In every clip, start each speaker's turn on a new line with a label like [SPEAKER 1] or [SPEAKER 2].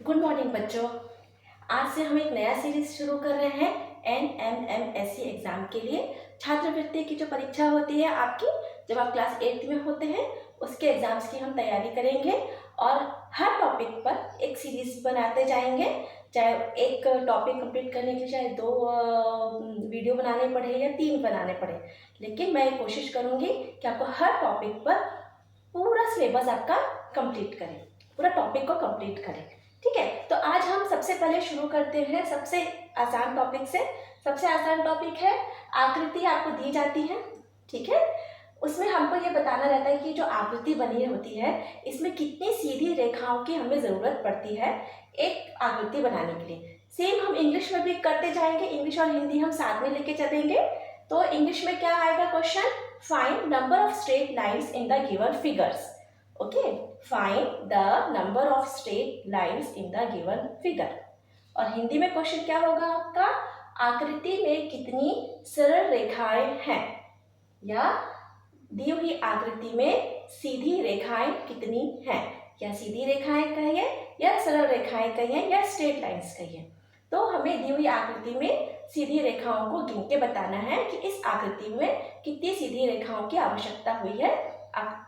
[SPEAKER 1] Good morning बच्चों। आज से हम एक नया सीरीज शुरू कर रहे हैं NMMSC एग्ज़ाम के लिए। छात्रवृत्ति की जो परीक्षा होती है आपकी, जब आप क्लास 8th में होते हैं, उसके एग्ज़ाम्स की हम तैयारी करेंगे और हर टॉपिक पर एक सीरीज बनाते जाएंगे। चाहे एक टॉपिक कंप्लीट करने के लिए चाहे 2 वीडियो बनाने पड़े या 3 बनाने पड़े, लेकिन मैं कोशिश करूँगी कि आपको हर टॉपिक पर पूरा सिलेबस आपका कंप्लीट करें, पूरा टॉपिक को कंप्लीट करें। ठीक है, तो आज हम सबसे पहले शुरू करते हैं सबसे आसान टॉपिक से। सबसे आसान टॉपिक है आकृति आपको दी जाती है। ठीक है, उसमें हमको ये बताना रहता है कि जो आकृति बनी होती है इसमें कितनी सीधी रेखाओं की हमें ज़रूरत पड़ती है एक आकृति बनाने के लिए। सेम हम इंग्लिश में भी करते जाएंगे, इंग्लिश और हिंदी हम साथ में लेके चलेंगे। तो इंग्लिश में क्या आएगा question? Find number of straight lines in the given figures. Okay, find the number of straight lines in the given figure. और हिंदी में क्वेश्चन क्या होगा आपका? आकृति में कितनी सरल रेखाएं हैं, या दी हुई आकृति में सीधी रेखाएं कितनी हैं, या सीधी रेखाएं कहिए या सरल रेखाएं कहिए या स्ट्रेट लाइन्स कहिए। तो हमें दी हुई आकृति में सीधी रेखाओं को गिन के बताना है कि इस आकृति में कितनी सीधी रेखाओं की आवश्यकता हुई है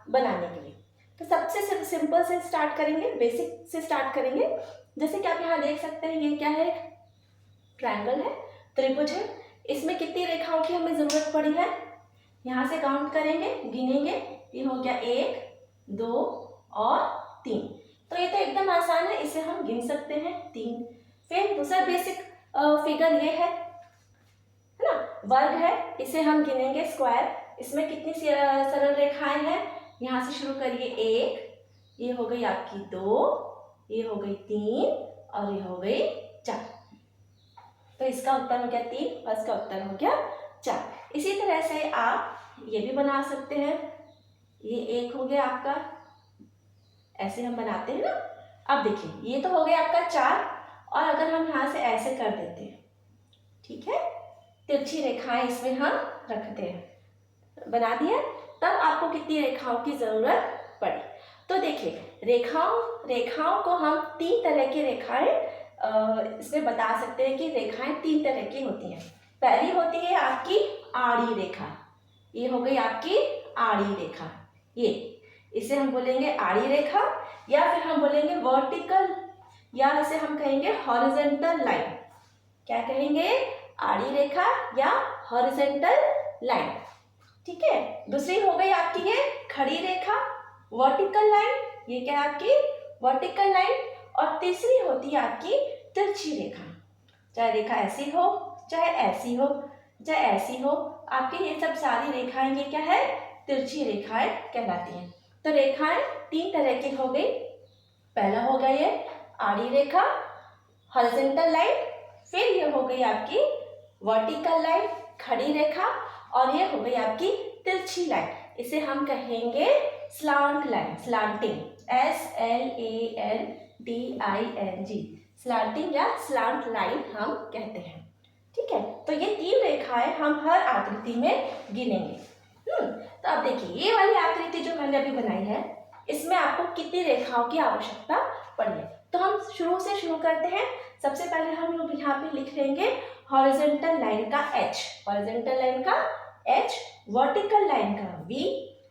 [SPEAKER 1] बनाने के लिए। तो सबसे सिंपल से स्टार्ट करेंगे, बेसिक से स्टार्ट करेंगे। जैसे कि आप यहाँ देख सकते हैं, ये क्या है? ट्रायंगल है, त्रिभुज है। इसमें कितनी रेखाओं की हमें जरूरत पड़ी है? यहाँ से काउंट करेंगे, गिनेंगे। ये हो गया 1, 2 और 3। तो ये तो एकदम आसान है, इसे हम गिन सकते हैं 3। फिर दूसरा बेसिक फिगर ये है ना, वर्ग है, इसे हम गिनेंगे स्क्वायर। इसमें कितनी सरल रेखाएं हैं? यहाँ से शुरू करिए 1, ये हो गई आपकी 2, ये हो गई 3 और ये हो गई 4। तो इसका उत्तर हो गया 3 और इसका उत्तर हो गया 4। इसी तरह से आप ये भी बना सकते हैं। ये 1 हो गया आपका, ऐसे हम बनाते हैं ना। अब देखिए, ये तो हो गया आपका 4, और अगर हम यहाँ से ऐसे कर देते हैं, ठीक है, तिरछी रेखाएं इसमें हम रखते हैं, बना दिया। तब आपको कितनी रेखाओं की जरूरत पड़ी? तो देखिए, रेखाओं को हम 3 तरह की रेखाएं इसमें बता सकते हैं कि रेखाएं 3 तरह की होती हैं। पहली होती है आपकी आड़ी रेखा, ये हो गई आपकी आड़ी रेखा, ये इसे हम बोलेंगे आड़ी रेखा, या फिर हम बोलेंगे वर्टिकल, या इसे हम कहेंगे हॉरिजॉन्टल लाइन। क्या कहेंगे? आड़ी रेखा या हॉरिजॉन्टल लाइन। ठीक है, दूसरी हो गई आपकी ये खड़ी रेखा, वर्टिकल लाइन, ये क्या है आपकी वर्टिकल लाइन। और तीसरी होती है आपकी तिरछी रेखा, चाहे रेखा ऐसी हो, चाहे ऐसी हो, चाहे ऐसी हो, आपकी ये सब सारी रेखाएं ये क्या है? तिरछी रेखाएं कहलाती हैं। तो रेखाएं 3 तरह की हो गई। पहला हो गया ये आड़ी रेखा, हॉरिजॉन्टल लाइन, फिर ये हो गई आपकी वर्टिकल लाइन, खड़ी रेखा, और ये हो गई आपकी तिरछी लाइन। इसे हम कहेंगे slant line, slanting, SLANTING, slanting या स्लांट लाइन हम कहते हैं। ठीक है, तो ये 3 रेखाएं हम हर आकृति में गिनेंगे। तो अब देखिए, ये वाली आकृति जो मैंने अभी बनाई है, इसमें आपको कितनी रेखाओं की आवश्यकता पड़ी है? तो हम शुरू करते हैं। सबसे पहले हम लोग यहाँ पे लिख लेंगे हॉरिजॉन्टल लाइन का H, हॉरिजॉन्टल लाइन का H, वर्टिकल लाइन का V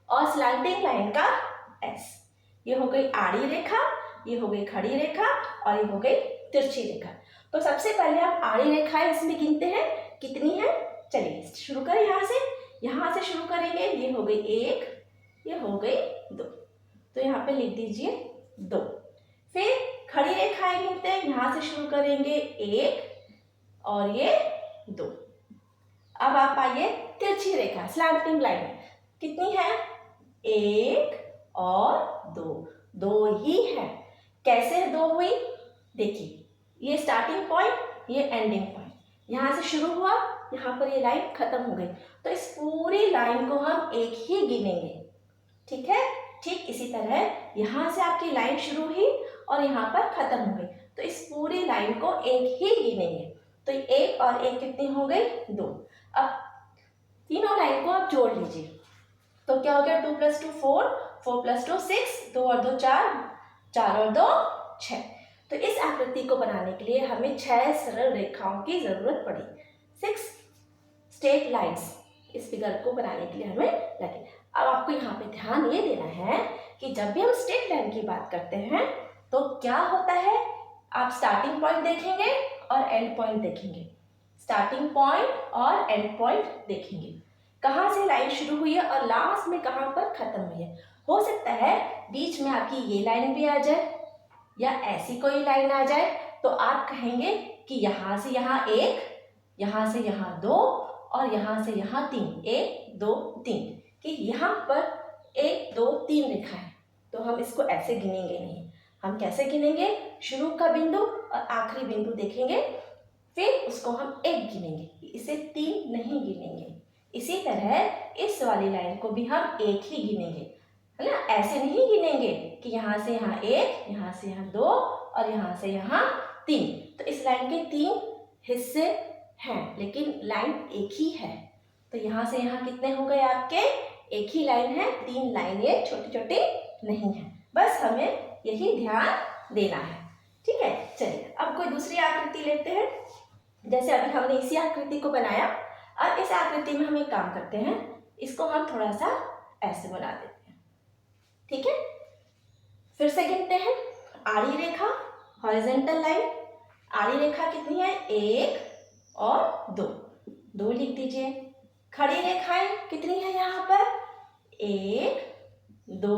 [SPEAKER 1] और स्लैंटिंग लाइन का S। ये हो गई आड़ी रेखा, ये हो गई खड़ी रेखा और ये हो गई तिरछी रेखा। तो सबसे पहले हम आड़ी रेखाएं इसमें गिनते हैं, कितनी है? चलिए शुरू करें यहाँ से शुरू करेंगे। ये हो गई 1, ये हो गई 2, तो यहाँ पे लिख दीजिए 2। फिर खड़ी रेखाएं गिनते हैं, यहाँ से शुरू करेंगे 1 और ये 2। अब आप आइए तिरछी रेखा, स्लैंटिंग लाइन, कितनी है? 1 और 2, 2 ही है। कैसे 2 हुई? देखिए, ये स्टार्टिंग पॉइंट, ये एंडिंग पॉइंट, यहाँ से शुरू हुआ, यहाँ पर ये लाइन खत्म हो गई, तो इस पूरी लाइन को हम एक ही गिनेंगे। ठीक है, ठीक इसी तरह यहाँ से आपकी लाइन शुरू हुई और यहाँ पर खत्म हो गई, तो इस पूरी लाइन को एक ही गिनेंगे। तो 1 और 1 कितनी हो गई? 2। अब तीनों लाइन को आप जोड़ लीजिए, तो क्या हो गया? 2 + 2 4, 4 + 2 6, 2 और 2 4, 4 और 2 6। तो इस आकृति को बनाने के लिए हमें 6 सरल रेखाओं की ज़रूरत पड़ी। 6 स्ट्रेट लाइन्स इस फिगर को बनाने के लिए हमें लगे। अब आपको यहाँ पे ध्यान ये देना है कि जब भी हम स्ट्रेट लाइन की बात करते हैं तो क्या होता है, आप स्टार्टिंग पॉइंट देखेंगे और एंड पॉइंट देखेंगे। स्टार्टिंग पॉइंट और एंड पॉइंट देखेंगे, कहाँ से लाइन शुरू हुई है और लास्ट में कहाँ पर खत्म हुई है। हो सकता है बीच में आपकी ये लाइन भी आ जाए या ऐसी कोई लाइन आ जाए, तो आप कहेंगे कि यहाँ से यहाँ 1, यहाँ से यहाँ 2 और यहाँ से यहाँ 3, 1 2 3, कि यहाँ पर 1 2 3 लिखा है, तो हम इसको ऐसे गिनेंगे नहीं। हम कैसे गिनेंगे, शुरू का बिंदु और आखिरी बिंदु देखेंगे, फिर उसको हम 1 गिनेंगे, इसे 3 नहीं गिनेंगे। इसी तरह इस वाली लाइन को भी हम 1 ही गिनेंगे, है ना। ऐसे नहीं गिनेंगे कि यहाँ से यहाँ 1, यहाँ से यहाँ 2 और यहाँ से यहाँ 3। तो इस लाइन के 3 हिस्से हैं, लेकिन लाइन एक ही है। तो यहाँ से यहाँ कितने हो गए आपके, एक ही लाइन है, 3 लाइन ये छोटी छोटी नहीं है। बस हमें यही ध्यान देना है, ठीक है। चलिए अब कोई दूसरी आकृति लेते हैं। जैसे अभी हमने इसी आकृति को बनाया, अब इस आकृति में हम एक काम करते हैं, इसको हम थोड़ा सा ऐसे बना देते हैं, ठीक है। फिर से गिनते हैं, आड़ी रेखा, हॉरिजॉन्टल लाइन। आड़ी रेखा कितनी है, 1 और 2, 2 लिख दीजिए। खड़ी रेखाएं कितनी है यहाँ पर, 1 2,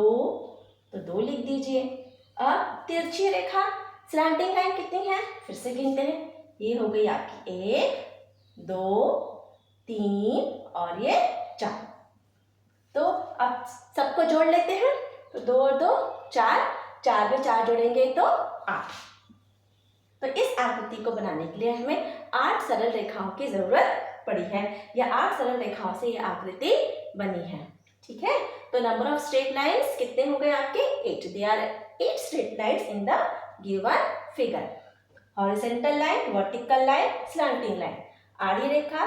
[SPEAKER 1] तो 2 लिख दीजिए। अब तिरछी रेखा स्लैंटिंग लाइन कितनी है, फिर से गिनते हैं, ये हो गई आपकी 1 2 3 और ये 4। तो अब सबको जोड़ लेते हैं, तो 2 और 2 4, 4 में 4 जोड़ेंगे तो 8। तो इस आकृति को बनाने के लिए हमें 8 सरल रेखाओं की जरूरत पड़ी है, या 8 सरल रेखाओं से ये आकृति बनी है, ठीक है। तो नंबर ऑफ स्ट्रेट लाइन्स कितने हो गए आपके, 8। They are 8 straight lines in the given figure. Horizontal line, vertical line, slanting line, आड़ी रेखा,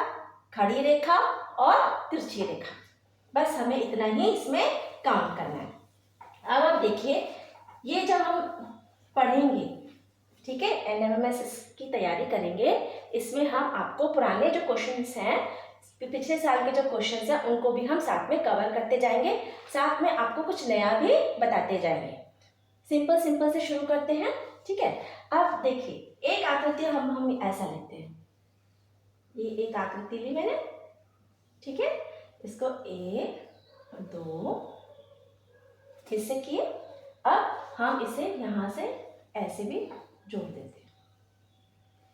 [SPEAKER 1] खड़ी रेखा और तिरछी रेखा। बस हमें इतना ही इसमें काउंट करना है। अब आप देखिए, ये जब हम पढ़ेंगे, ठीक है, एनएमएमएस की तैयारी करेंगे, इसमें हम आपको पुराने जो क्वेश्चंस हैं, पिछले साल के जो क्वेश्चंस हैं, उनको भी हम साथ में कवर करते जाएंगे, साथ में आपको कुछ नया भी बताते जाएंगे। सिंपल सिंपल से शुरू करते हैं, ठीक है। अब देखिए, एक आकृति हम ऐसा लेते हैं, ये एक आकृति ली मैंने, ठीक है। इसको 1 2 हिस्से किए। अब हम इसे यहाँ से ऐसे भी जोड़ देते हैं।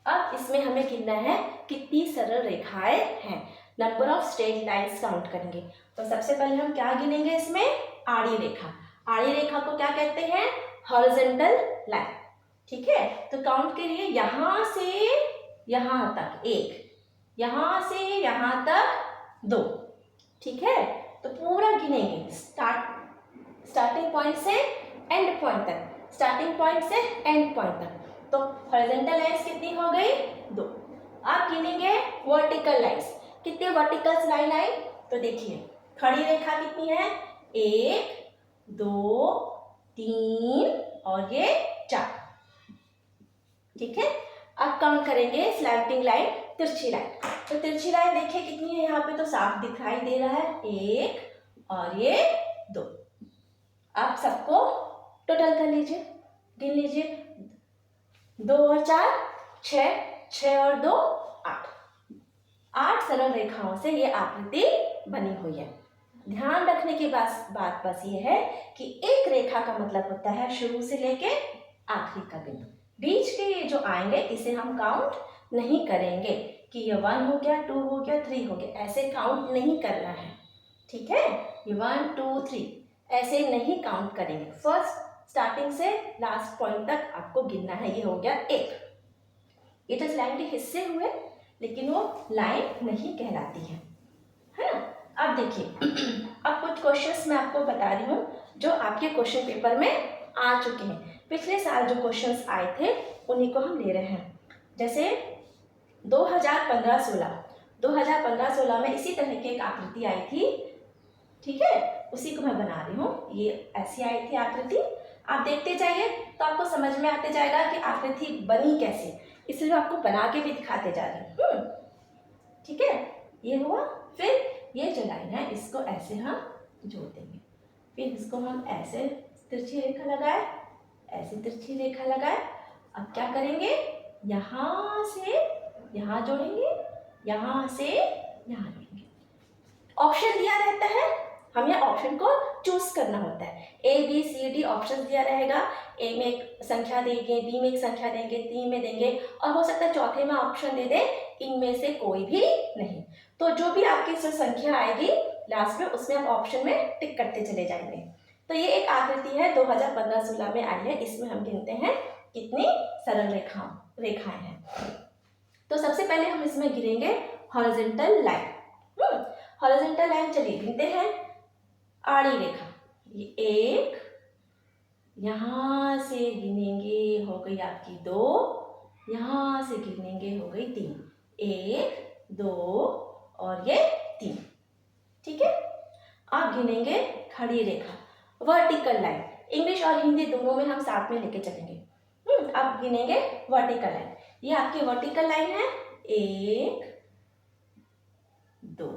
[SPEAKER 1] अब इसमें हमें गिनना है कितनी सरल रेखाएं हैं, number of straight lines count करेंगे। तो सबसे पहले हम क्या गिनेंगे, इसमें आड़ी रेखा। आड़ी रेखा को क्या कहते हैं, हॉरिजॉन्टल लाइन, ठीक है। तो काउंट करिए, यहाँ से यहाँ तक 1, यहाँ से यहाँ तक 2, ठीक है। तो पूरा गिनेंगे, स्टार्टिंग पॉइंट से एंड पॉइंट तक, स्टार्टिंग पॉइंट से एंड पॉइंट तक। तो हॉरिजॉन्टल लाइन्स कितनी हो गई, 2। आप गिनेंगे वर्टिकल लाइन्स, कितने वर्टिकल लाइन आई, तो देखिए खड़ी रेखा कितनी है, 1 2 3 और ये 4, ठीक है। अब काउंट करेंगे स्लैंटिंग लाइन, तिरछी लाइन। तो तिरछी लाइन देखिए कितनी है, यहाँ पे तो साफ दिखाई दे रहा है, 1 और ये 2। आप सबको टोटल कर लीजिए, गिन लीजिए, 2 और 4 6, 6 और 2 8। 8 सरल रेखाओं से ये आकृति बनी हुई है। ध्यान रखने की बात बस ये है कि एक रेखा का मतलब होता है शुरू से लेके आखिरी का बिंदु। बीच के ये जो आएंगे इसे हम काउंट नहीं करेंगे कि ये 1 हो गया, 2 हो गया, 3 हो गया, ऐसे काउंट नहीं करना है, ठीक है। ये 1 2 3 ऐसे नहीं काउंट करेंगे। फर्स्ट स्टार्टिंग से लास्ट पॉइंट तक आपको गिनना है। ये हो गया 1। ये तो लाइन के हिस्से हुए, लेकिन वो लाइन नहीं कहलाती है ना। अब देखिए, अब कुछ क्वेश्चंस मैं आपको बता रही हूँ जो आपके क्वेश्चन पेपर में आ चुके हैं। पिछले साल जो क्वेश्चंस आए थे उन्हीं को हम ले रहे हैं। जैसे 2015-16 में इसी तरह की एक आकृति आई थी, ठीक है, उसी को मैं बना रही हूँ। ये ऐसी आई थी आकृति। आप देखते जाइए तो आपको समझ में आते जाएगा कि आकृति बनी कैसे, इसलिए मैं आपको बना के भी दिखाते जा रही हूँ। ठीक है, ये हुआ। फिर ये जो लाइन है इसको ऐसे हम जोड़ देंगे, फिर इसको हम ऐसे तिरछी रेखा लगाए, ऐसे तिरछी रेखा लगाए। अब क्या करेंगे, यहाँ से यहाँ जोड़ेंगे, यहाँ से यहाँ जोड़ेंगे। ऑप्शन दिया रहता है, हमें ऑप्शन को चूज करना होता है। A B C D option दिया रहेगा, ए में एक संख्या देंगे, बी में एक संख्या देंगे, सी में देंगे, और हो सकता है चौथे में ऑप्शन दे दे, इनमें से कोई भी नहीं। तो जो भी आपकी संख्या आएगी लास्ट में, उसमें आप ऑप्शन में टिक करते चले जाएंगे। तो ये एक आकृति है 2015-16 में आई है। इसमें हम गिनते हैं कितनी सरल रेखाएं हैं। तो सबसे पहले हम इसमें गिनेंगे हॉरिजॉन्टल लाइन। हॉरिजॉन्टल लाइन चलिए गिनते हैं। आड़ी रेखा, ये एक, यहां से गिनेंगे हो गई आपकी 2, यहां से गिनेंगे हो गई 3, 1 2 और ये 3। ठीक है, आप गिनेंगे खड़ी रेखा, वर्टिकल लाइन। इंग्लिश और हिंदी दोनों में हम साथ में लेके चलेंगे। अब गिनेंगे वर्टिकल लाइन। ये आपकी वर्टिकल लाइन है, 1 2,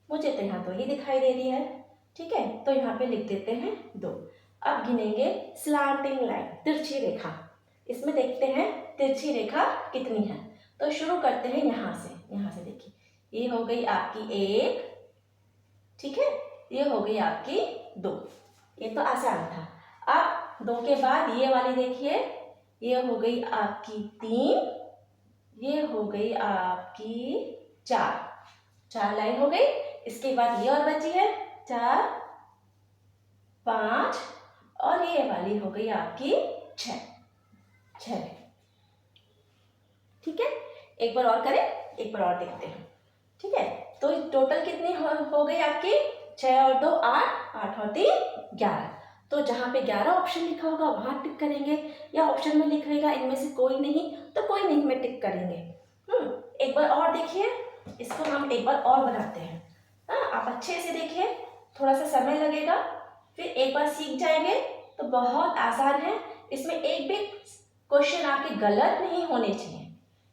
[SPEAKER 1] मुझे तो यहाँ 2 ही दिखाई दे रही है। ठीक है, तो यहाँ पे लिख देते हैं 2। अब गिनेंगे स्लांटिंग लाइन, तिरछी रेखा। इसमें देखते हैं तिरछी रेखा कितनी है। तो शुरू करते हैं यहाँ से देखिए, ये हो गई आपकी 1, ठीक है, ये हो गई आपकी 2। ये तो आसान था। अब 2 के बाद ये वाली देखिए, ये हो गई आपकी 3, ये हो गई आपकी 4 लाइन हो गई। इसके बाद ये और बची है 4 5 और ये वाली हो गई आपकी 6। ठीक है, एक बार और करें, एक बार और देखते हैं। ठीक है, तो टोटल कितनी हो गई आपकी, 6 और 2 8, 8 और 3 11। तो जहाँ पे 11 ऑप्शन लिखा होगा वहाँ टिक करेंगे, या ऑप्शन में लिखेगा इनमें से कोई नहीं तो कोई नहीं में टिक करेंगे। एक बार और देखिए, इसको हम एक बार और बनाते हैं। आप अच्छे से देखिए, थोड़ा सा समय लगेगा, फिर एक बार सीख जाएंगे तो बहुत आसान है। इसमें एक भी क्वेश्चन आपके गलत नहीं होने चाहिए।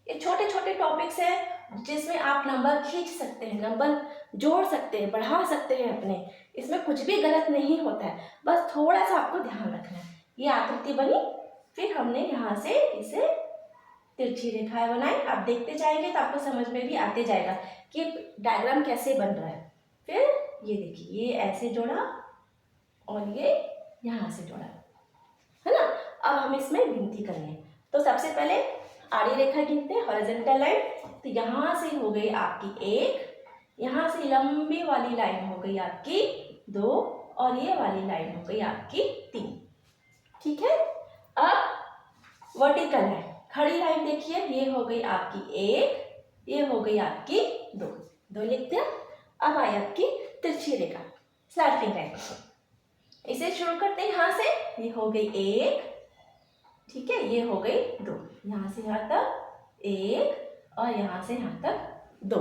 [SPEAKER 1] ये छोटे छोटे टॉपिक्स हैं जिसमें आप नंबर खींच सकते हैं, नंबर जोड़ सकते हैं, बढ़ा सकते हैं अपने। इसमें कुछ भी गलत नहीं होता है, बस थोड़ा सा आपको ध्यान रखना है। ये आकृति बनी, फिर हमने यहाँ से इसे तिरछी रेखाएं बनाई। आप देखते जाएंगे तो आपको समझ में भी आते जाएगा कि डायग्राम कैसे बन रहा है। फिर ये देखिए, ये ऐसे जोड़ा और ये यहाँ से जोड़ा, है ना। अब हम इसमें गिनती करेंगे। तो सबसे पहले आड़ी रेखा गिनते हैं, हॉरिजॉन्टल लाइन। तो यहाँ से हो गई आपकी 1, यहाँ से लंबी वाली लाइन हो गई आपकी 2 और ये वाली लाइन हो गई आपकी 3। ठीक है, अब वर्टिकल लाइन, खड़ी लाइन देखिए, ये हो गई आपकी 1, ये हो गई आपकी 2 लिखते हैं। अब आई आपकी तिरछी रेखा, स्लैंटिंग लाइन। इसे शुरू करते हैं यहाँ से, ये हो गई 1, ठीक है, ये हो गई 2, यहाँ से यहाँ तक 1 और यहाँ से यहाँ तक 2।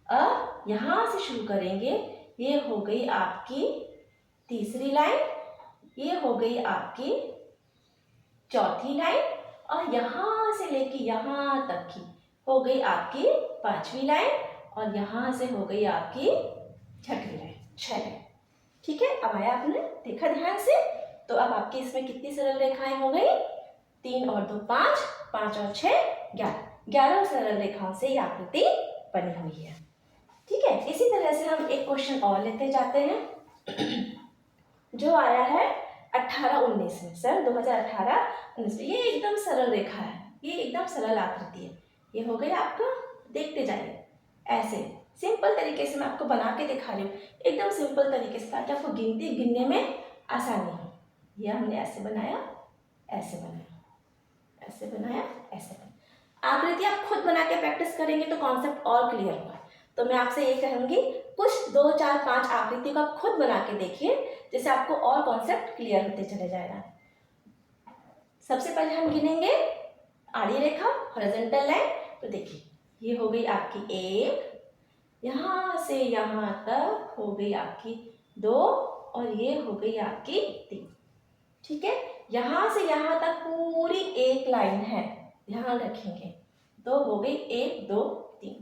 [SPEAKER 1] अब यहाँ से शुरू करेंगे, ये हो गई आपकी तीसरी लाइन, ये हो गई आपकी चौथी लाइन और यहाँ से लेके यहाँ तक की हो गई आपकी 5वीं लाइन और यहाँ से हो गई आपकी 6ठी लाइन, 6 लाइन। ठीक है, अब आया आपने देखा ध्यान से। तो अब आपकी इसमें कितनी सरल रेखाएं हो गई, 3 और 2 5, 5 और 6 11 सरल रेखाओं से ये आकृति बनी हुई है। ठीक है, इसी तरह से हम एक क्वेश्चन और लेते जाते हैं जो आया है 18-19 में, सर 2018-19 में। ये एकदम सरल रेखा है, ये एकदम सरल आकृति है। ये हो गया आपका, देखते जाइए ऐसे सिंपल तरीके से मैं आपको बना के दिखा रही हूँ, एकदम सिंपल तरीके से, ताकि आपको गिनने में आसानी हो। ये हमने ऐसे बनाया, ऐसे बनाया, ऐसे बनाया, ऐसे बनाया। आकृति आप खुद बना के प्रैक्टिस करेंगे तो कॉन्सेप्ट और क्लियर होगा। तो मैं आपसे ये कहूँगी, कुछ 2 4 5 आकृति को आप खुद बना के देखिए, जिससे आपको और कॉन्सेप्ट क्लियर होते चले जाएगा। सबसे पहले हम गिनेंगे आड़ी रेखा, हॉरिजॉन्टल लाइन। तो देखिए, ये हो गई आपकी 1, यहाँ से यहाँ तक हो गई आपकी 2 और ये हो गई आपकी 3। ठीक है, यहाँ से यहाँ तक पूरी एक लाइन है, ध्यान रखेंगे। तो हो गई 1 2 3।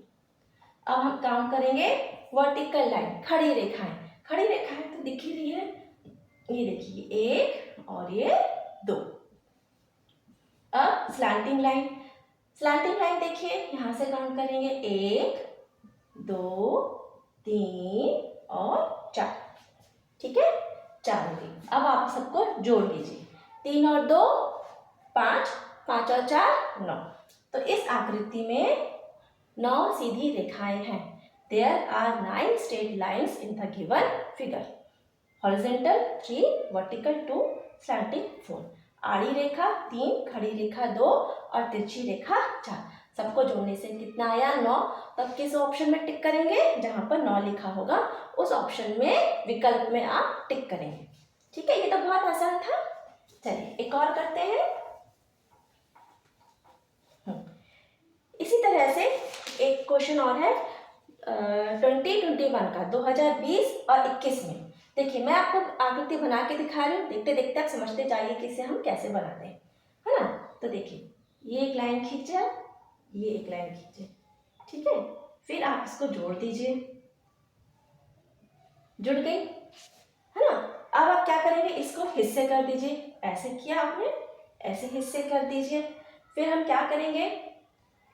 [SPEAKER 1] अब हम काउंट करेंगे वर्टिकल लाइन, खड़ी रेखाएं। खड़ी रेखाएं तो दिख ही रही है, ये देखिए 1 और ये 2। अब स्लैंटिंग लाइन, स्लैंटिंग लाइन देखिए, यहाँ से काउंट करेंगे 1 2 3 और 4। ठीक है, 4 हो गई। अब आप सबको जोड़ लीजिए, 3 और 2 5, 5 और 4 9। तो इस आकृति में 9 सीधी रेखाएं हैं। There are 9 straight lines in the given figure. Horizontal 3, vertical 2, slanting 4. आड़ी रेखा 3, खड़ी रेखा 2 और तिरछी रेखा 4। सबको जोड़ने से कितना आया 9। तब किस ऑप्शन में टिक करेंगे, जहां पर 9 लिखा होगा उस ऑप्शन में विकल्प में आप टिक करेंगे। ठीक है, ये तो बहुत आसान था। चलिए एक और करते हैं। इसी तरह से एक क्वेश्चन और है 2021 का, 2020 और 21 में। देखिए मैं आपको आकृति बना के दिखा रही हूँ, देखते देखते आप समझते जाइए कि इसे हम कैसे बनाते हैं, है ना। तो देखिए ये एक लाइन खींचे, ये एक लाइन खींचे, ठीक है। फिर आप इसको जोड़ दीजिए, जुड़ गई, है ना। अब आप क्या करेंगे, इसको हिस्से कर दीजिए। ऐसे किया आपने, ऐसे हिस्से कर दीजिए। फिर हम क्या करेंगे,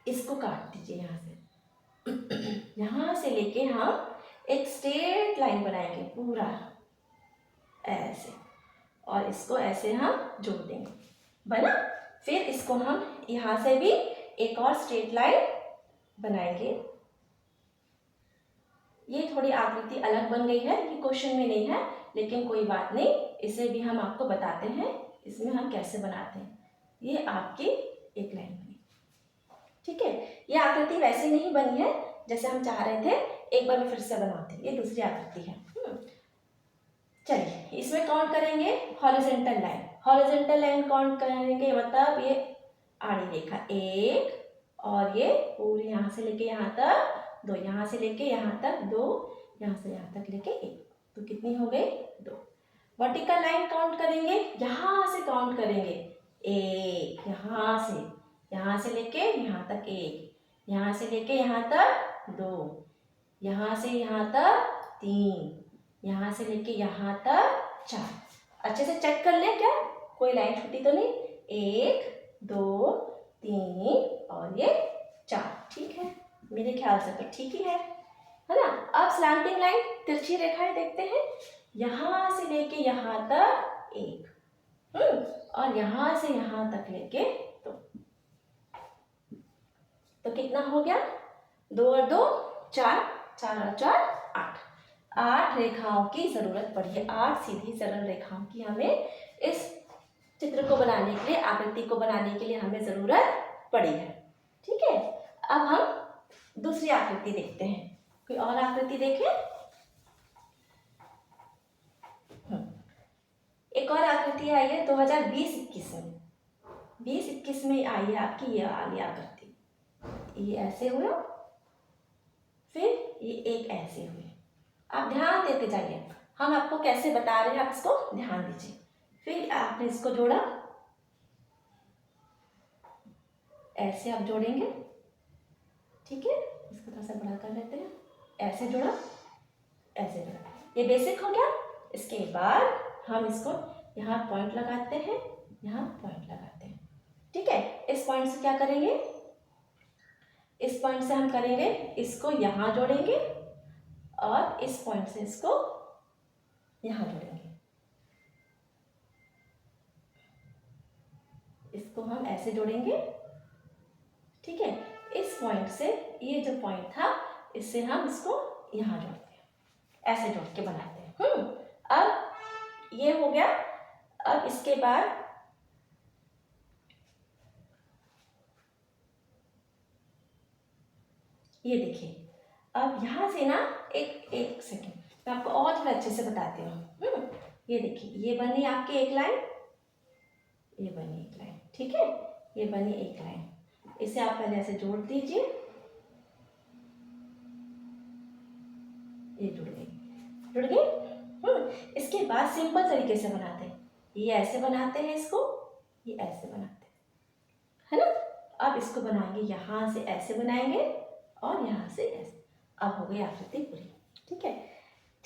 [SPEAKER 1] इसको काट दीजिए यहाँ से। यहाँ से लेके हम एक स्ट्रेट लाइन बनाएंगे पूरा ऐसे, और इसको ऐसे हम जोड़ देंगे, बना। फिर इसको हम यहाँ से भी एक और स्ट्रेट लाइन बनाएंगे। ये थोड़ी आकृति अलग बन गई है, ये क्वेश्चन में नहीं है, लेकिन कोई बात नहीं, इसे भी हम आपको बताते हैं इसमें हम कैसे बनाते हैं। ये आपकी एक लाइन बनी, ठीक है। ये आकृति वैसे नहीं बनी है जैसे हम चाह रहे थे, एक बार मैं फिर से बनाते हैं, ये दूसरी आकृति है। चलिए इसमें काउंट करेंगे horizontal line. Horizontal line count करेंगे, मतलब ये आड़ी रेखा 1 और ये पूरी यहाँ से लेके यहाँ तक 2, यहाँ से लेके यहाँ तक 2, यहाँ से यहाँ तक लेके 1, तो कितनी हो गई 2। वर्टिकल लाइन काउंट करेंगे, यहाँ से काउंट करेंगे 1, यहाँ से लेके यहाँ तक 1, यहाँ से लेके यहाँ तक 2, यहाँ से यहाँ तक 3, यहाँ से लेके यहाँ तक 4। अच्छे से चेक कर लें क्या कोई लाइन छूटी तो नहीं। 1 2 3 और ये 4, ठीक है, मेरे ख्याल से तो ठीक ही है ना। अब स्लैंटिंग लाइन, तिरछी रेखाएं देखते हैं, यहाँ से लेके यहाँ तक 1 और यहाँ से यहाँ तक लेके 2, तो कितना हो गया 2 और 2 4, 4 और 4 8। 8 रेखाओं की जरूरत पड़ी है, 8 सीधी सरल रेखाओं की हमें इस चित्र को बनाने के लिए, आकृति को बनाने के लिए हमें जरूरत पड़ी है, ठीक है। अब हम दूसरी आकृति देखते हैं, कोई और आकृति देखें। एक और आकृति आई है 2020-21 में। 20-21 में आई है आपकी ये वाली आकृति, ये ऐसे हुआ, फिर ये एक ऐसे हुए। आप ध्यान देते जाइए, हम आपको कैसे बता रहे हैं, आप इसको ध्यान दीजिए। फिर आपने इसको जोड़ा, ऐसे आप जोड़ेंगे, ठीक है। इसको थोड़ा सा बड़ा कर लेते हैं, ऐसे जोड़ा, ऐसे जोड़ा, ये बेसिक हो गया। इसके बाद हम इसको यहाँ पॉइंट लगाते हैं, यहाँ पॉइंट लगाते हैं, ठीक है। इस पॉइंट से क्या करेंगे, इस पॉइंट से हम करेंगे, इसको यहाँ जोड़ेंगे और इस पॉइंट से इसको यहाँ जोड़ेंगे। इसको हम ऐसे जोड़ेंगे, ठीक है। इस पॉइंट से, ये जो पॉइंट था, इससे हम इसको यहाँ जोड़ते हैं, ऐसे जोड़ के बनाते हैं। अब ये हो गया। अब इसके बाद ये देखिए, अब यहाँ से ना एक सेकेंड, मैं आपको और थोड़ा अच्छे से बताती हूँ। ये देखिए, ये बनी आपकी एक लाइन, ये बनी एक लाइन, ठीक है, ये बनी एक लाइन। इसे आप पहले ऐसे जोड़ दीजिए, ये जुड़ गई। इसके बाद सिंपल तरीके से बनाते हैं, ये ऐसे बनाते हैं इसको, ये ऐसे बनाते हैं, है ना। अब इसको बनाएंगे, यहाँ से ऐसे बनाएंगे और यहाँ से ऐसे। अब हो गई आकृति पूरी, ठीक है।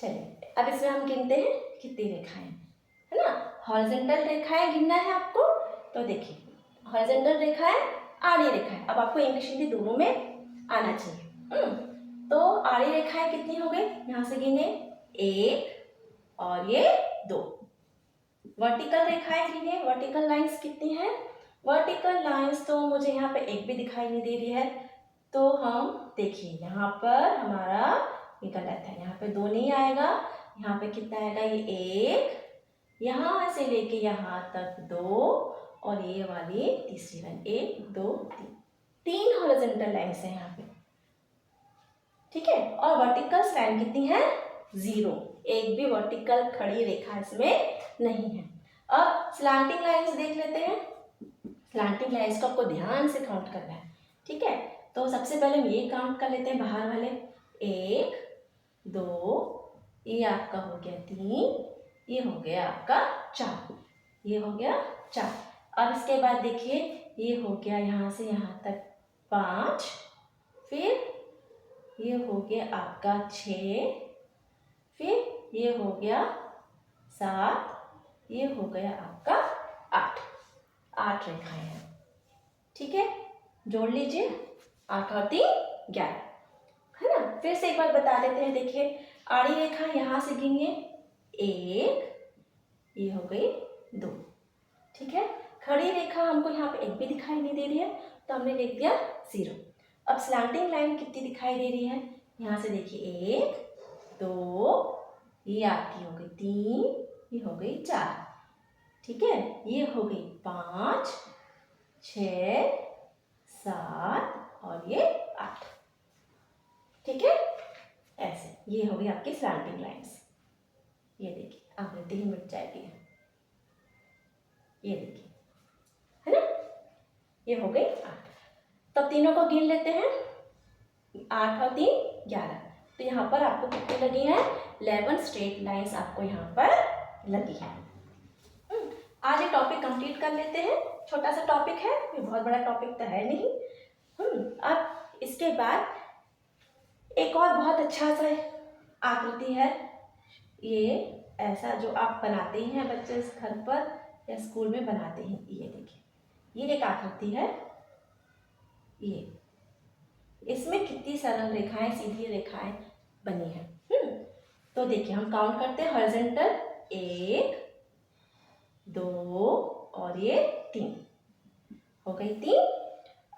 [SPEAKER 1] चलिए अब इसमें हम गिनते हैं कितनी रेखाएं, है ना। हॉरिजॉन्टल रेखाएं गिनना है आपको, तो देखिए हॉरिजॉन्टल रेखाएं, आड़ी रेखाएं। अब आपको इंग्लिश हिंदी दोनों में आना चाहिए। तो आड़ी रेखाएं कितनी हो गई, यहाँ से गिने 1 और ये 2। वर्टिकल रेखाएं गिने, वर्टिकल लाइंस कितनी हैं। वर्टिकल लाइंस तो मुझे यहाँ पे एक भी दिखाई नहीं दे रही है, तो हम देखिए यहाँ पर हमारा ये गलत है, यहाँ पे 2 नहीं आएगा, यहाँ पे कितना आएगा, ये 1, यहाँ से लेके यहाँ तक 2 और ये वाली तीसरी लाइन 1 2 3 हॉरिजॉन्टल लाइंस है यहाँ पे, ठीक है। और वर्टिकल लाइन कितनी है, 0, एक भी वर्टिकल खड़ी रेखा इसमें नहीं है। अब स्लैंटिंग लाइंस देख लेते हैं। स्लैंटिंग लाइंस को आपको ध्यान से काउंट करना है, ठीक है। तो सबसे पहले हम ये काउंट कर लेते हैं बाहर वाले, 1 2, ये आपका हो गया 3, ये हो गया आपका 4, ये हो गया 4। अब इसके बाद देखिए ये हो गया यहाँ से यहाँ तक 5, फिर ये हो गया आपका 6, फिर ये हो गया 7, ये हो गया आपका 8 रेखाएं हैं, ठीक है। जोड़ लीजिए, 8 और 3 11, है ना। फिर से एक बार बता देते हैं, देखिए आड़ी रेखा यहाँ से गिनिए 1, ये हो गई 2, ठीक है। खड़ी रेखा हमको यहाँ पे एक भी दिखाई नहीं दे रही है, तो हमने लिख दिया 0। अब स्लैंटिंग लाइन कितनी दिखाई दे रही है, यहाँ से देखिए 1 2, ये आपकी हो गई 3, ये हो गई 4, ठीक है। ये हो गई 5 6 7 और ये 8, ठीक है। ऐसे ये हो गई आपकी स्लैंटिंग लाइंस। ये देखिए आकृति ही मिट जाएगी, ये देखिए, है ना। ये हो गई 8। तब तीनों को गिन लेते हैं, 8 और 3 11। तो यहाँ पर आपको कितनी लगी है, 11 स्ट्रेट लाइंस आपको यहाँ पर लगी है। आज ये टॉपिक कंप्लीट कर लेते हैं, छोटा सा टॉपिक है, ये बहुत बड़ा टॉपिक तो है नहीं। अब इसके बाद एक और बहुत अच्छा सा आकृति है, ये ऐसा जो आप बनाते हैं बच्चे घर पर या स्कूल में बनाते हैं। ये देखिए ये एक आकृति है, ये इसमें कितनी सरल रेखाएं, सीधी रेखाएं बनी है। तो देखिए हम काउंट करते हैं, हॉरिजॉन्टल 1 2 और ये 3 हो गई 3।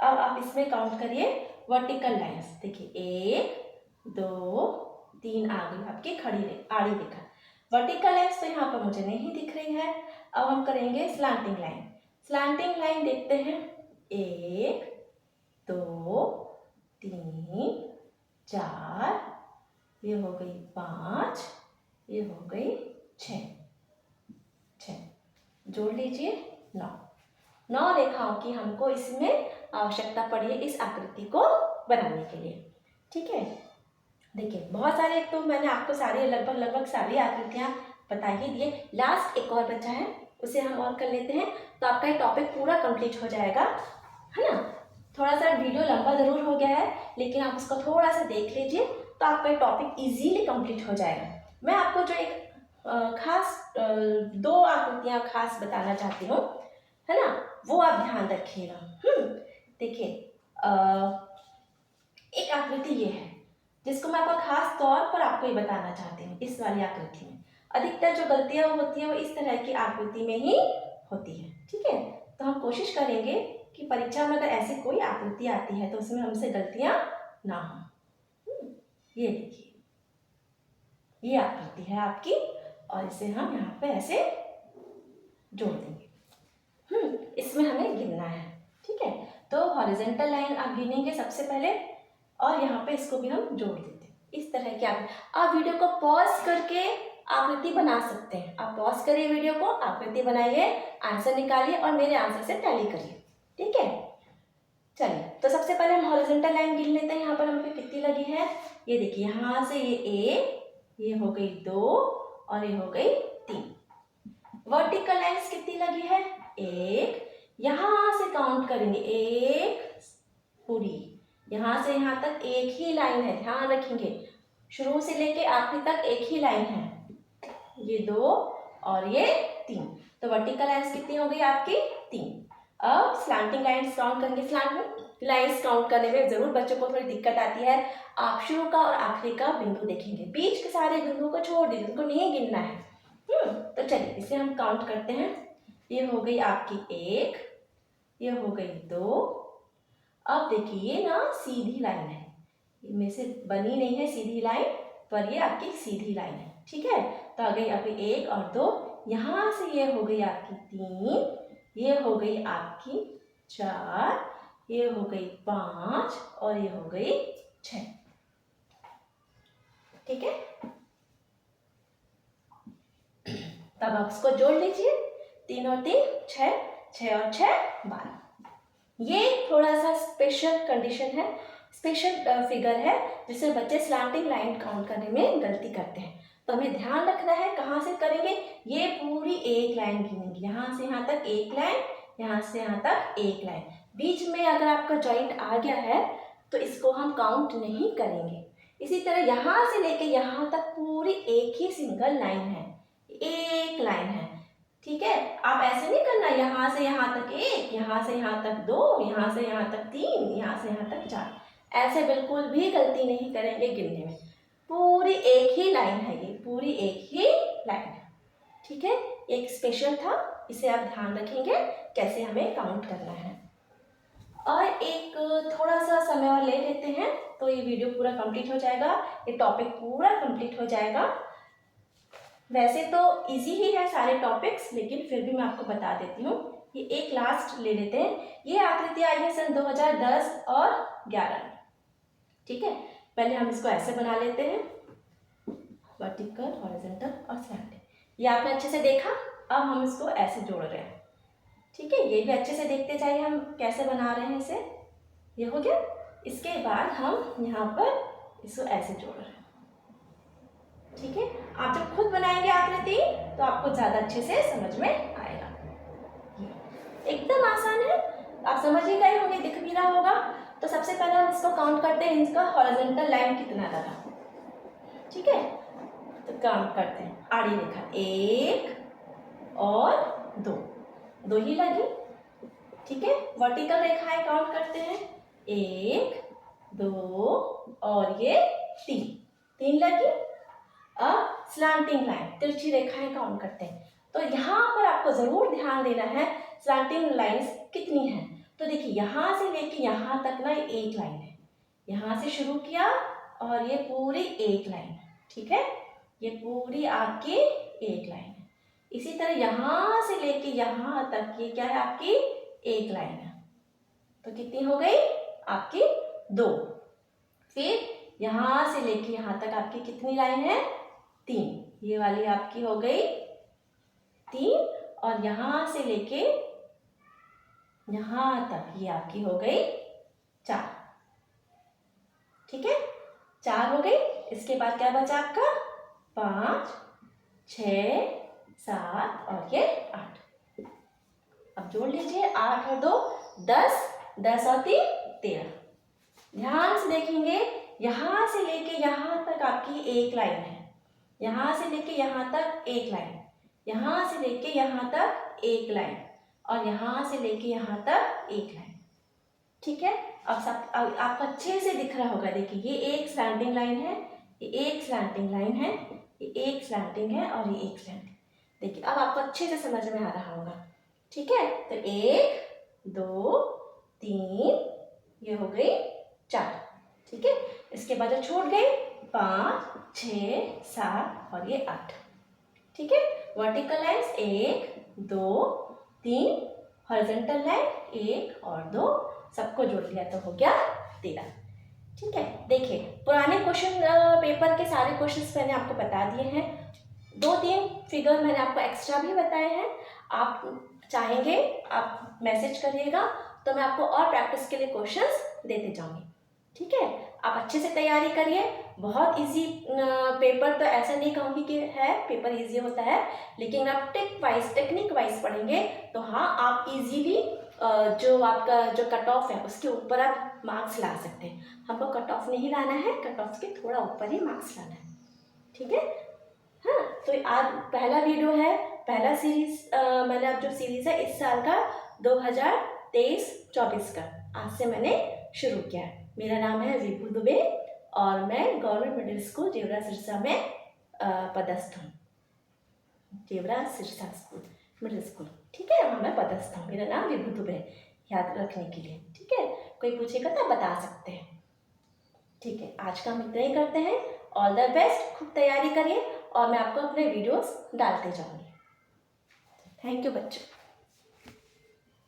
[SPEAKER 1] अब आप इसमें काउंट करिए वर्टिकल लाइंस, देखिए 1 2 3 आ गई आपकी खड़ी आड़ी रेखा। वर्टिकल लाइंस तो यहाँ पर मुझे नहीं दिख रही है। अब हम करेंगे स्लैंटिंग लाइन। स्लैंटिंग लाइन देखते हैं, 1 2 3 4, ये हो गई 5, ये हो गई 6 जोड़ लीजिए 9 रेखाओं की हमको इसमें आवश्यकता पड़ी है इस आकृति को बनाने के लिए, ठीक है। देखिए बहुत सारे, एक तो मैंने आपको सारी लगभग सारी आकृतियाँ बता ही दिए। लास्ट एक और बचा है, उसे हम और कर लेते हैं, तो आपका ये टॉपिक पूरा कंप्लीट हो जाएगा, है ना। थोड़ा सा वीडियो लंबा ज़रूर हो गया है, लेकिन आप उसको थोड़ा सा देख लीजिए तो आपका ये टॉपिक इजीली कंप्लीट हो जाएगा। मैं आपको जो एक खास 2 आकृतियाँ खास बताना चाहती हूँ, है ना, वो आप ध्यान रखिएगा। देखिए एक आकृति ये है जिसको मैं आपको खास तौर पर आपको ये बताना चाहती हूँ। इस वाली आकृति में अधिकतर जो गलतियाँ होती हैं वो इस तरह की आकृति में ही होती है, ठीक है। तो हम कोशिश करेंगे कि परीक्षा में अगर ऐसी कोई आकृति आती है तो उसमें हमसे गलतियाँ ना हो। ये देखिए ये आकृति है आपकी, और इसे हम यहाँ पे ऐसे जोड़ देंगे। इसमें हमें गिनना है, ठीक है। तो हॉरिजॉन्टल लाइन आप गिनेंगे सबसे पहले, और यहाँ पे इसको भी हम जोड़ देते हैं। इस तरह की आप वीडियो को पॉज करके आकृति बना सकते हैं। आप पॉज करिए वीडियो को, आकृति बनाइए, आंसर निकालिए और मेरे आंसर से टैली करिए, ठीक है। चलिए तो सबसे पहले हम हॉरिजॉन्टल लाइन गिन लेते हैं। यहाँ पर हमें कितनी लगी है, ये देखिए यहाँ से ये 1, ये हो गई 2 और ये हो गई 3। वर्टिकल लाइंस कितनी लगी है? एक। यहाँ से काउंट करेंगे, एक पूरी, यहाँ से यहाँ तक एक ही लाइन है, ध्यान रखेंगे, शुरू से लेके आखिरी तक एक ही लाइन है। ये 2 और ये 3, तो वर्टिकल लाइंस कितनी हो गई आपकी? 3। अब स्लैंटिंग लाइंस काउंट करेंगे। स्लैंटिंग लाइंस काउंट करने में जरूर बच्चों को थोड़ी दिक्कत आती है। आप शुरू का और आखिरी का बिंदु देखेंगे, बीच के सारे बिंदुओं को छोड़ दीजिए, उनको नहीं गिनना है। तो चलिए इसे हम काउंट करते हैं। ये हो गई आपकी 1, ये हो गई 2। अब देखिए ये ना सीधी लाइन है, इनमें से बनी नहीं है सीधी लाइन, पर ये आपकी सीधी लाइन है, ठीक है। तो आ गई आपकी 1 और 2, यहाँ से ये हो गई आपकी 3, ये हो गई आपकी 4, ये हो गई 5 और ये हो गई 6, ठीक है। तब आप इसको जोड़ लीजिए, 3 और 3 6, 6 और 6 12। ये थोड़ा सा स्पेशल कंडीशन है, स्पेशल फिगर है, जिससे बच्चे स्लैंटिंग लाइन काउंट करने में गलती करते हैं। तो हमें ध्यान रखना है कहाँ से करेंगे, ये पूरी एक लाइन गिनेंगे, यहाँ से यहाँ तक एक लाइन, यहाँ से यहाँ तक एक लाइन। बीच में अगर आपका जॉइंट आ गया है तो इसको हम काउंट नहीं करेंगे। इसी तरह यहाँ से लेके यहाँ तक पूरी एक ही सिंगल लाइन है, एक लाइन है, ठीक है। आप ऐसे नहीं करना, यहाँ से यहाँ तक 1, यहाँ से यहाँ तक 2, यहाँ से यहाँ तक 3, यहाँ से यहाँ तक 4, ऐसे बिल्कुल भी गलती नहीं करेंगे गिनने में। पूरी एक ही लाइन है, ये पूरी एक ही लाइन है, ठीक है। एक स्पेशल था, इसे आप ध्यान रखेंगे कैसे हमें काउंट करना है। और एक थोड़ा सा समय और ले लेते हैं तो ये वीडियो पूरा कंप्लीट हो जाएगा, ये टॉपिक पूरा कंप्लीट हो जाएगा। वैसे तो इजी ही है सारे टॉपिक्स, लेकिन फिर भी मैं आपको बता देती हूँ। ये एक लास्ट ले लेते हैं। ये आकृति आई है सन 2010 और 11, ठीक है। पहले हम इसको ऐसे बना लेते हैं, वर्टिकल, हॉरिजॉन्टल और स्लैंटिंग। ये आपने अच्छे से देखा। अब हम इसको ऐसे जोड़ रहे हैं, ठीक है। ये भी अच्छे से देखते जाइए हम कैसे बना रहे हैं इसे। ये हो गया। इसके बाद हम यहाँ पर इसको ऐसे जोड़ रहे हैं, ठीक है। आप जब खुद बनाएंगे आकृति तो आपको ज़्यादा अच्छे से समझ में आएगा। एकदम आसान है, आप समझ ही गए होंगे, दिख भी रहा होगा। तो सबसे पहले हम इसको काउंट करते हैं, इसका हॉरिजॉन्टल लाइन कितना लगा, ठीक है। तो काउंट करते हैं, आड़ी रेखा 1 और 2, 2 ही लगी, ठीक है। वर्टिकल रेखाएं काउंट करते हैं, 1 2 और ये 3, 3 लगी। अब स्लैंटिंग लाइन, तिरछी रेखाएं काउंट करते हैं। तो यहाँ पर आपको जरूर ध्यान देना है स्लैंटिंग लाइंस कितनी हैं। तो देखिए यहाँ से लेके यहाँ तक ना एक लाइन है, यहाँ से शुरू किया और ये पूरी एक लाइन है, ठीक है। ये पूरी आपकी एक लाइन है। इसी तरह यहाँ से लेके यहाँ तक ये क्या है, आपकी एक लाइन है। तो कितनी हो गई आपकी 2। फिर यहाँ से लेके यहाँ तक आपकी कितनी लाइन है, 3। ये वाली आपकी हो गई 3 और यहाँ से लेके यहाँ तक ये आपकी हो गई 4, ठीक है। 4 हो गई। इसके बाद क्या बचा आपका, 5 6 7 और ये 8। अब जोड़ लीजिए, 8 और 2 10, 10 और 3 13। ध्यान से देखेंगे, यहाँ से लेके यहाँ तक आपकी एक लाइन है, यहाँ से लेके यहाँ तक एक लाइन, यहाँ से लेके यहाँ तक एक लाइन और यहाँ से लेके यहाँ तक एक लाइन, ठीक है। अब आपको अच्छे से दिख रहा होगा। देखिए ये एक स्लैंटिंग लाइन है, ये एक स्लैंटिंग लाइन है, ये एक स्लैंटिंग है और ये एक स्लैंटिंग। देखिए अब आपको अच्छे से समझ में आ रहा होगा, ठीक है। तो 1 2 3, ये हो गई 4, ठीक है। इसके बाद जो छूट गई 5 6 7 और ये 8, ठीक है। वर्टिकल लाइंस 1 2 3, हॉरिजॉन्टल लाइन 1 और 2, सबको जोड़ लिया तो हो गया 13, ठीक है। देखिए पुराने क्वेश्चन पेपर के सारे क्वेश्चंस मैंने आपको बता दिए हैं, 2-3 फिगर मैंने आपको एक्स्ट्रा भी बताए हैं। आप चाहेंगे आप मैसेज करिएगा तो मैं आपको और प्रैक्टिस के लिए क्वेश्चंस देते जाऊंगी। ठीक है, आप अच्छे से तैयारी करिए। बहुत इजी पेपर तो ऐसा नहीं कहूँगी कि है पेपर इजी होता है, लेकिन आप टेक्निक वाइज पढ़ेंगे तो हाँ आप इजीली जो आपका जो कट ऑफ है उसके ऊपर आप मार्क्स ला सकते हैं। हमको कट ऑफ नहीं लाना है, कट ऑफ के थोड़ा ऊपर ही मार्क्स लाना है। ठीक है, हाँ तो आज पहला वीडियो है, पहला सीरीज मैंने अब जो सीरीज है इस साल का 2023-24 का आज से मैंने शुरू किया है। मेरा नाम है विभू दुबे और मैं government middle school Jewra Sirsa में पदस्थ हूँ। Jewra Sirsa school middle school, ठीक है, वहाँ मैं पदस्थ हूँ। मेरा नाम विभू दुबे, याद रखने के लिए। ठीक है, कोई पूछेगा तो बता सकते हैं। ठीक है, आज का हम इतना ही करते हैं। ऑल द बेस्ट, खूब तैयारी करिए और मैं आपको अपने वीडियोस डालते जाऊँगी। थैंक यू बच्चों।